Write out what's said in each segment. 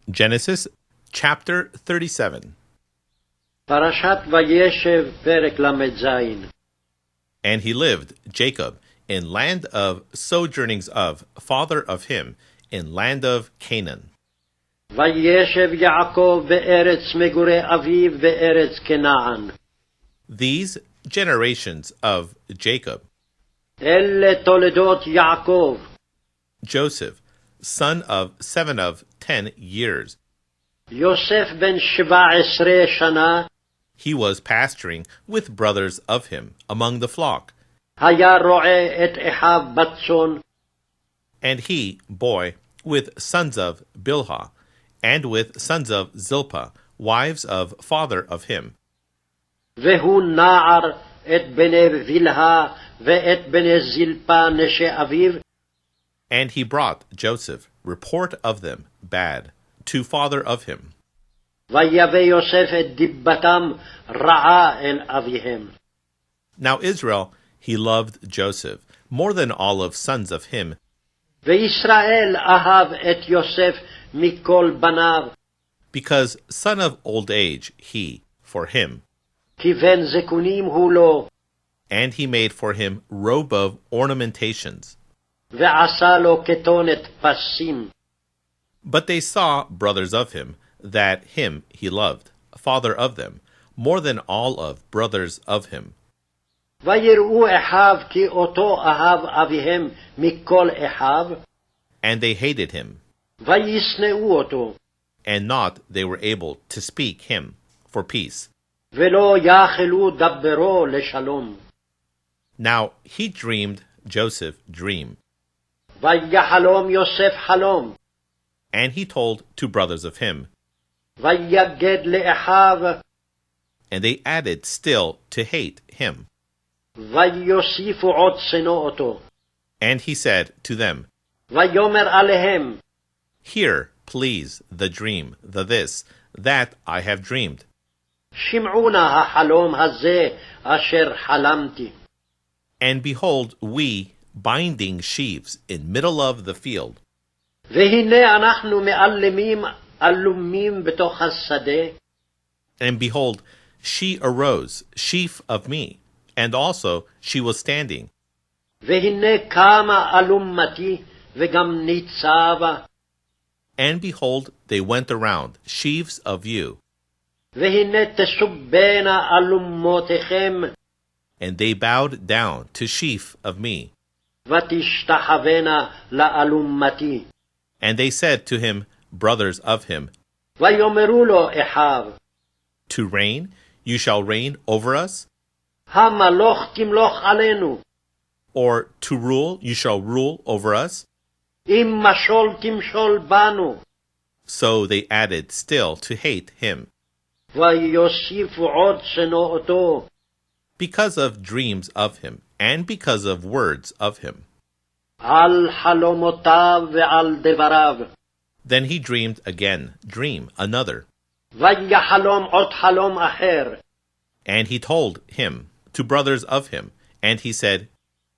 Genesis chapter 37. פרשת וישב פרק ל"ז. And he lived, Jacob, in land of sojournings of, father of him, in land of Canaan. וישב יעקב בארץ מגורי אביו בארץ כנען. These generations of Jacob, אלה תולדות יעקב. Joseph, son of 7 of 10 years. יוסף בן 17 שנה, He was pasturing with brothers of him among the flock. היה רועה את אחיו בצאן. And he, boy, with sons of Bilhah, and with sons of Zilpah, wives of father of him. והוא נער את בני בלהה ואת בני זלפה נשי אביו. And he brought Joseph report of them bad to father of him. ויבא יוסף את דיבתם רעה אל אביהם. Now Israel, he loved Joseph more than all of sons of him, וישראל אהב את יוסף מכל בניו. because son of old age he, for him. כי בן זקונים הוא לו. And he made for him robe of ornamentations. ועשה לו כתונת פסים. But they saw, brothers of him, that him he loved, father of them, more than all of brothers of him. ויראו אחיו כי אותו אהב אביהם מכל אחיו. And they hated him, וישנאו אותו. and not they were able to speak him for peace. ולא יכלו דברו לשלום. Now he dreamed Joseph dream, ויחלום יוסף חלום. and he told to brothers of him, ויגד לאחיו. and they added still to hate him. ויוסיפו עוד שנוא אותו. And he said to them, ויאמר עליהם. Hear, please, the dream, the this, that I have dreamed. שמעו נא החלום הזה אשר חלמתי. And behold, we binding sheaves in middle of the field. והנה אנחנו מעלמים עלומים בתוך השדה. And behold, she arose, sheaf of me, and also she was standing. והנה קמה אלומתי וגם ניצבה. And behold, they went around, sheaves of you, והנה תסובנה אלומותיכם. and they bowed down to sheaf of me. ותשתחוונה לאלומתי. And they said to him, brothers of him, ויאמרו לו אחיו. To reign, you shall reign over us, המלוך תמלוך עלינו. or to rule, you shall rule over us. אם משול תמשול בנו. So they added still to hate him, ויוסיפו עוד שנוא אותו. because of dreams of him, and because of words of him. על חלומותיו ועל דבריו. Then he dreamed again, dream another. ויחלום עוד חלום אחר. And he told him, to brothers of him, and he said,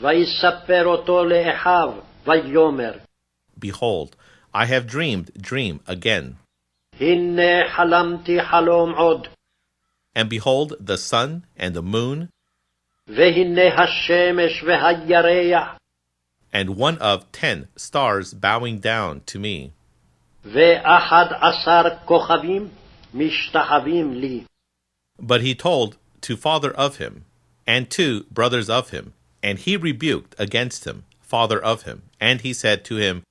ויספר אותו לאחיו. ויאמר. Behold, I have dreamed dream again. הנה חלמתי חלום עוד. And behold, the sun and the moon, והנה השמש והירח. and 1 of 10 stars bowing down to me. ו11 כוכבים משתחווים לי. But he told to father of him, and 2 brothers of him, and he rebuked against him, father of him, and he said to him,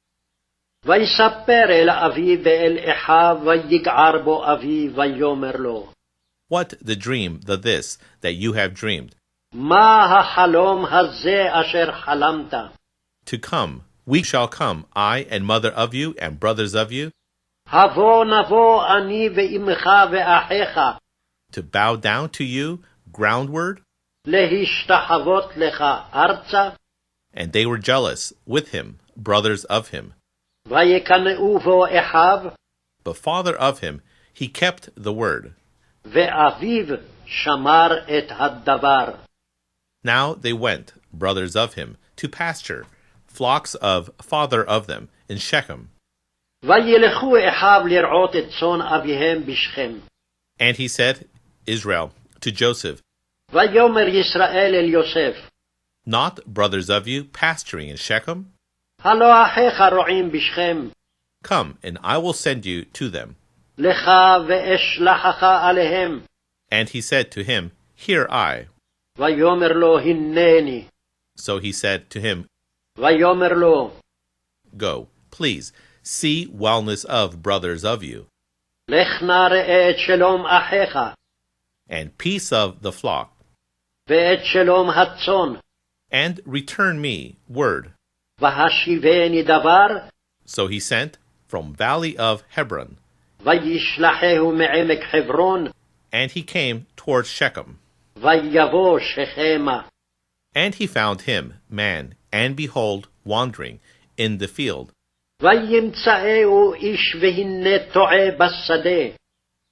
ויספר אל אביו ואל אחיו ויגער בו אביו ויאמר לו. What the dream, the this, that you have dreamed? מה החלום הזה אשר חלמת? To come, we shall come, I and mother of you and brothers of you, הבוא נבוא אני ואמך ואחיך. to bow down to you groundward? להשתחוות לך ארצה. And they were jealous with him, brothers of him. ויקנאו בו אחיו. But father of him, he kept the word. ואביו שמר את הדבר. Now they went, brothers of him, to pasture, flocks of father of them, in Shechem. וילכו אחיו לרעות את צאן אביהם בשכם. And he said, Israel, to Joseph, ויאמר ישראל אל יוסף, not brothers of you pasturing in Shechem? הלא אחיך רועים בשכם, Come, and I will send you to them. לך ואשלחך עליהם. And he said to him, Here I. ויאמר לו, הנני. So he said to him, ויאמר לו, Go, please, see wellness of brothers of you, לך נא ראה את שלום אחיך, and peace of the flock, ואת שלום הצאן, and return me word. והשיבני דבר, So he sent from valley of Hebron, וישלחהו מעמק חברון, and he came toward Shechem. ויבוא שכמה. And he found him, man, and behold, wandering in the field. וימצאהו איש והנה טועה בשדה.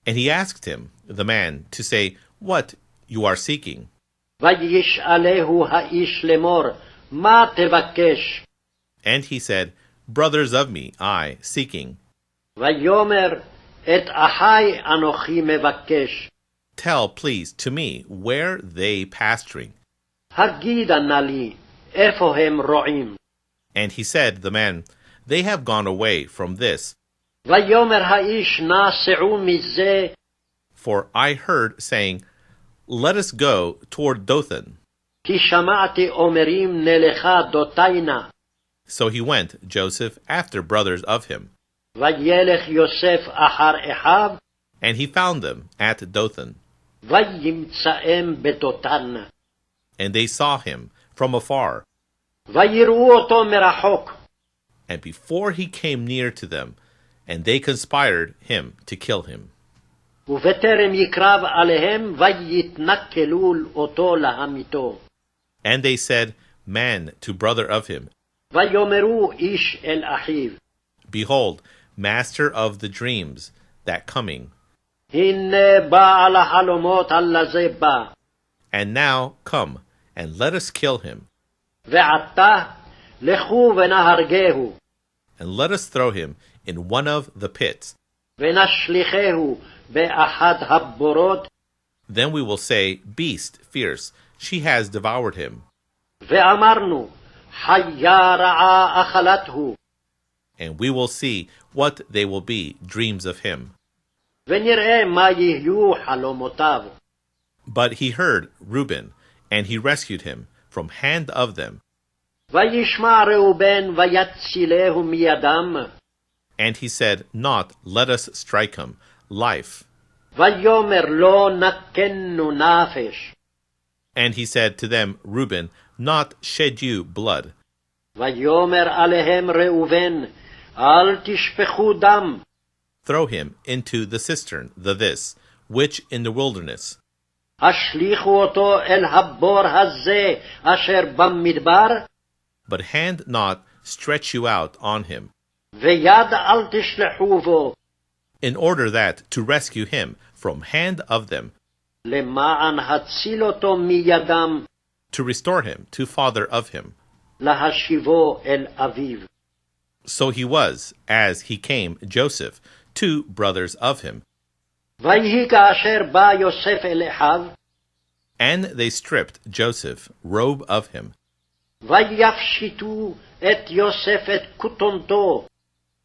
And he asked him, the man, to say, What you are seeking? וישאלהו האיש לאמור, מה תבקש? And he said, Brothers of me, I, seeking. ויאמר, את אחי אנוכי מבקש. Tell, please, to me, where they pasturing? הגידה נא לי, איפה הם רועים? And he said, the man, They have gone away from this, ויאמר האיש, נא סעו מזה, for I heard saying, Let us go toward Dothan. כי שמעתי אומרים נלכה דותיינה. So he went, Joseph, after brothers of him, וילך יוסף אחר אחיו, and he found them at Dothan. וימצאם בדותן. And they saw him from afar, ויראו אותו מרחוק. and before he came near to them, and they conspired him to kill him. ובטרם יקרב עליהם, ויתנכלו אותו להמיתו. And they said, Man to brother of him, ויאמרו איש אל אחיו, Behold, master of the dreams, that coming. הנה בעל החלומות הלזה בא. And now come, and let us kill him, ועתה לכו ונהרגהו, and let us throw him in one of the pits. ונשליכהו באחד הבורות, Then we will say, Beast fierce, she has devoured him. ואמרנו, חיה רעה אכלתהו. And we will see what they will be, dreams of him. ונראה מה יהיו חלומותיו. But he heard Reuben, and he rescued him from hand of them. וישמע ראובן ויצילהו מידם. And he said, Not, let us strike him, life. ויאמר לא נקנו נפש. And he said to them, Reuben, Not shed you blood. ויאמר עליהם ראובן, אל תשפכו דם. Throw him into the cistern, the this, which in the wilderness. השליכו אותו אל הבור הזה אשר במדבר, But hand not stretch you out on him, ויד אל תשלחו בו, in order that to rescue him from hand of them, למען הציל אותו מידם, to restore him to father of him. להשיבו אל אביו. So he was, as he came, Joseph, two brothers of him. ויהי כאשר בא יוסף אל אחיו, And they stripped Joseph, robe of him, ויפשיטו את יוסף את כותונתו,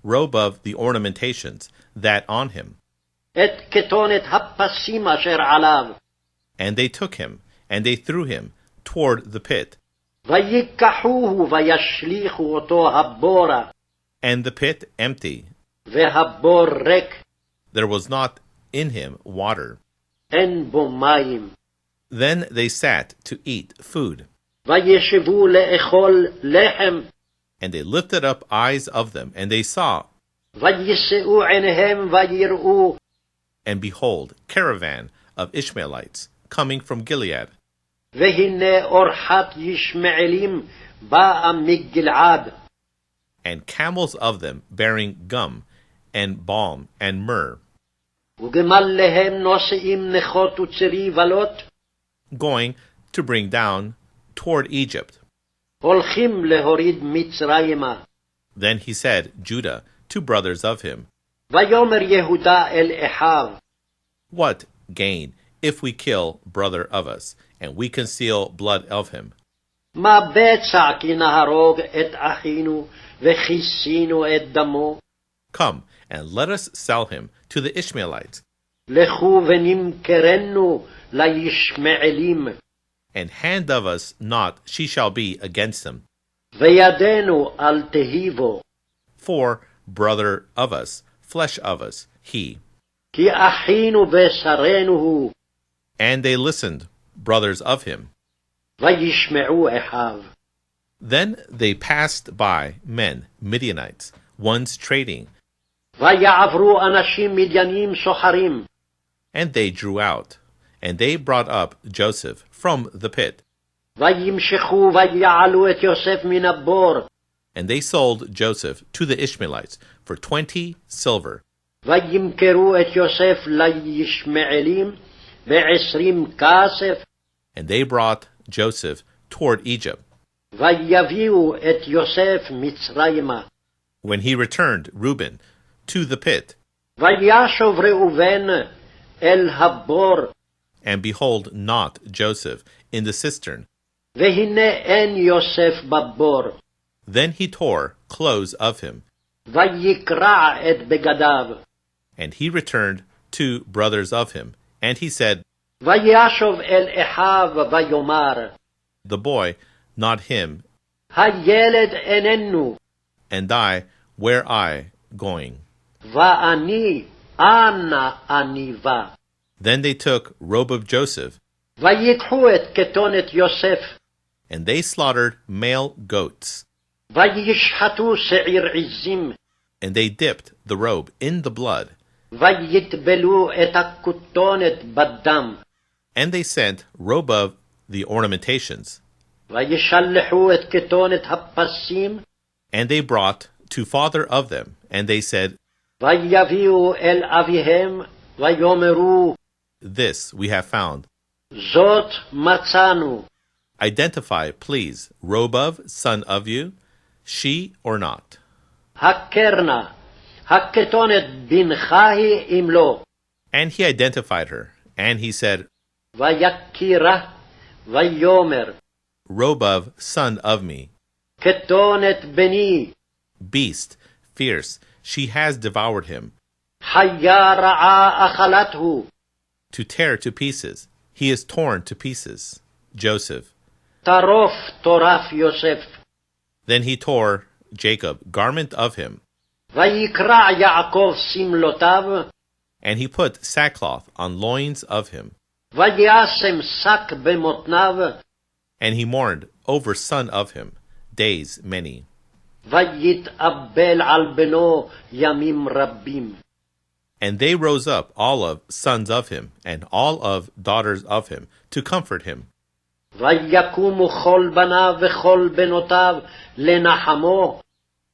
robe of the ornamentations, that on him. את כתונת הפסים אשר עליו, And they took him, and they threw him toward the pit. ויקחוהו וישליכו אותו הבורה, And the pit empty. והבור ריק, There was not in him water. אין בו מים. Then they sat to eat food. וישבו לאכול לחם, And they lifted up eyes of them, and they saw, וישאו עיניהם ויראו, and behold, caravan of Ishmaelites coming from Gilead, והנה אורחת ישמעאלים באה מגלעד, and camels of them bearing gum, and balm, and myrrh, וגמליהם נושאים נכות וצרי בלות, going to bring down toward Egypt. הולכים להוריד מצרימה. Then he said, Judah, to brothers of him. ויאמר יהודה אל אחיו, What gain if we kill brother of us, and we conceal blood of him? מה בצע כי נהרוג את אחינו וכיסינו את דמו? Come, and let us sell him to the Ishmaelites, לכו ונמכרנו לישמעאלים, and hand of us not she shall be against them. וידנו אל תהיבו, For brother of us, flesh of us, he. כי אחינו בשרנו הוא. And they listened, brothers of him. וישמעו אחיו. Then they passed by men, Midianites, once trading, ויעברו אנשים מדיינים סוחרים. and they drew out, and they brought up Joseph from the pit, וימשכו ויעלו את יוסף מן הבור. and they sold Joseph to the Ishmaelites for 20 silver, וימכרו את יוסף לישמעאלים ב20 כסף. and they brought Joseph toward Egypt. ויביאו את יוסף מצרימה. When he returned, Reuben, to the pit, וישוב ראובן אל הבור, and behold not Joseph in the cistern. והנה אין יוסף בבור. Then he tore clothes of him, ויקרע את בגדיו. and he returned to brothers of him, and he said, וישוב אל אחיו ויאמר, the boy, not him, הילד איננו, and I, where I going? ואני אנה אני בא. Then they took robe of Joseph, ויקחו את כתונת יוסף, and they slaughtered male goats, וישחטו שעיר עזים, and they dipped the robe in the blood, ויטבלו את הכתונת בדם, and they sent robe of the ornamentations, וישלחו את כתונת הפסים, and they brought to father of them, and they said, ויביאו אל אביהם, ויאמרו, this we have found. זאת מצאנו. Identify, please, robe of, son of you, she or not. הכרנה, הכתונת בנך היא אם לא. And he identified her, and he said, ויקירה, ויאמר, robe of, son of me, כתונת בני, beast, fierce, she has devoured him, חיה רעה אכלתהו, to tear to pieces. He is torn to pieces. Joseph. טרוף טורף יוסף. Then he tore Jacob garment of him, ויקרע יעקב שמלותיו, and he put sackcloth on loins of him, וישם שק במותניו, and he mourned over son of him days many. ויתאבל על בנו ימים רבים. And they rose up all of sons of him and all of daughters of him to comfort him. ויקומו כל בניו וכל בנותיו לנחמו,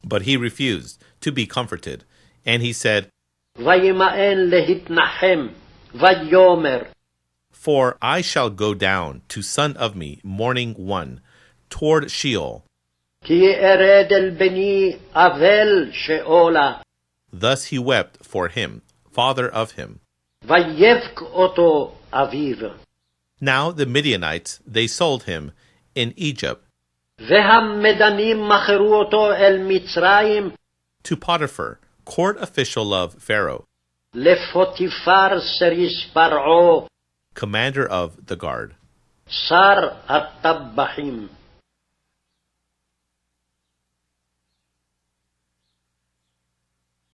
But he refused to be comforted, and he said, וימאן להתנחם, ויאמר, for I shall go down to son of me morning one toward Sheol. כי ארד אל בני אבל שאולה. Thus he wept for him, father of him. ויבק אותו אביו. Now the Midianites, they sold him in Egypt והמדנים מכרו אותו אל מצרים, to Potiphar, court official of Pharaoh, לפוטיפר סריס פרעה, commander of the guard. שר הטבחים.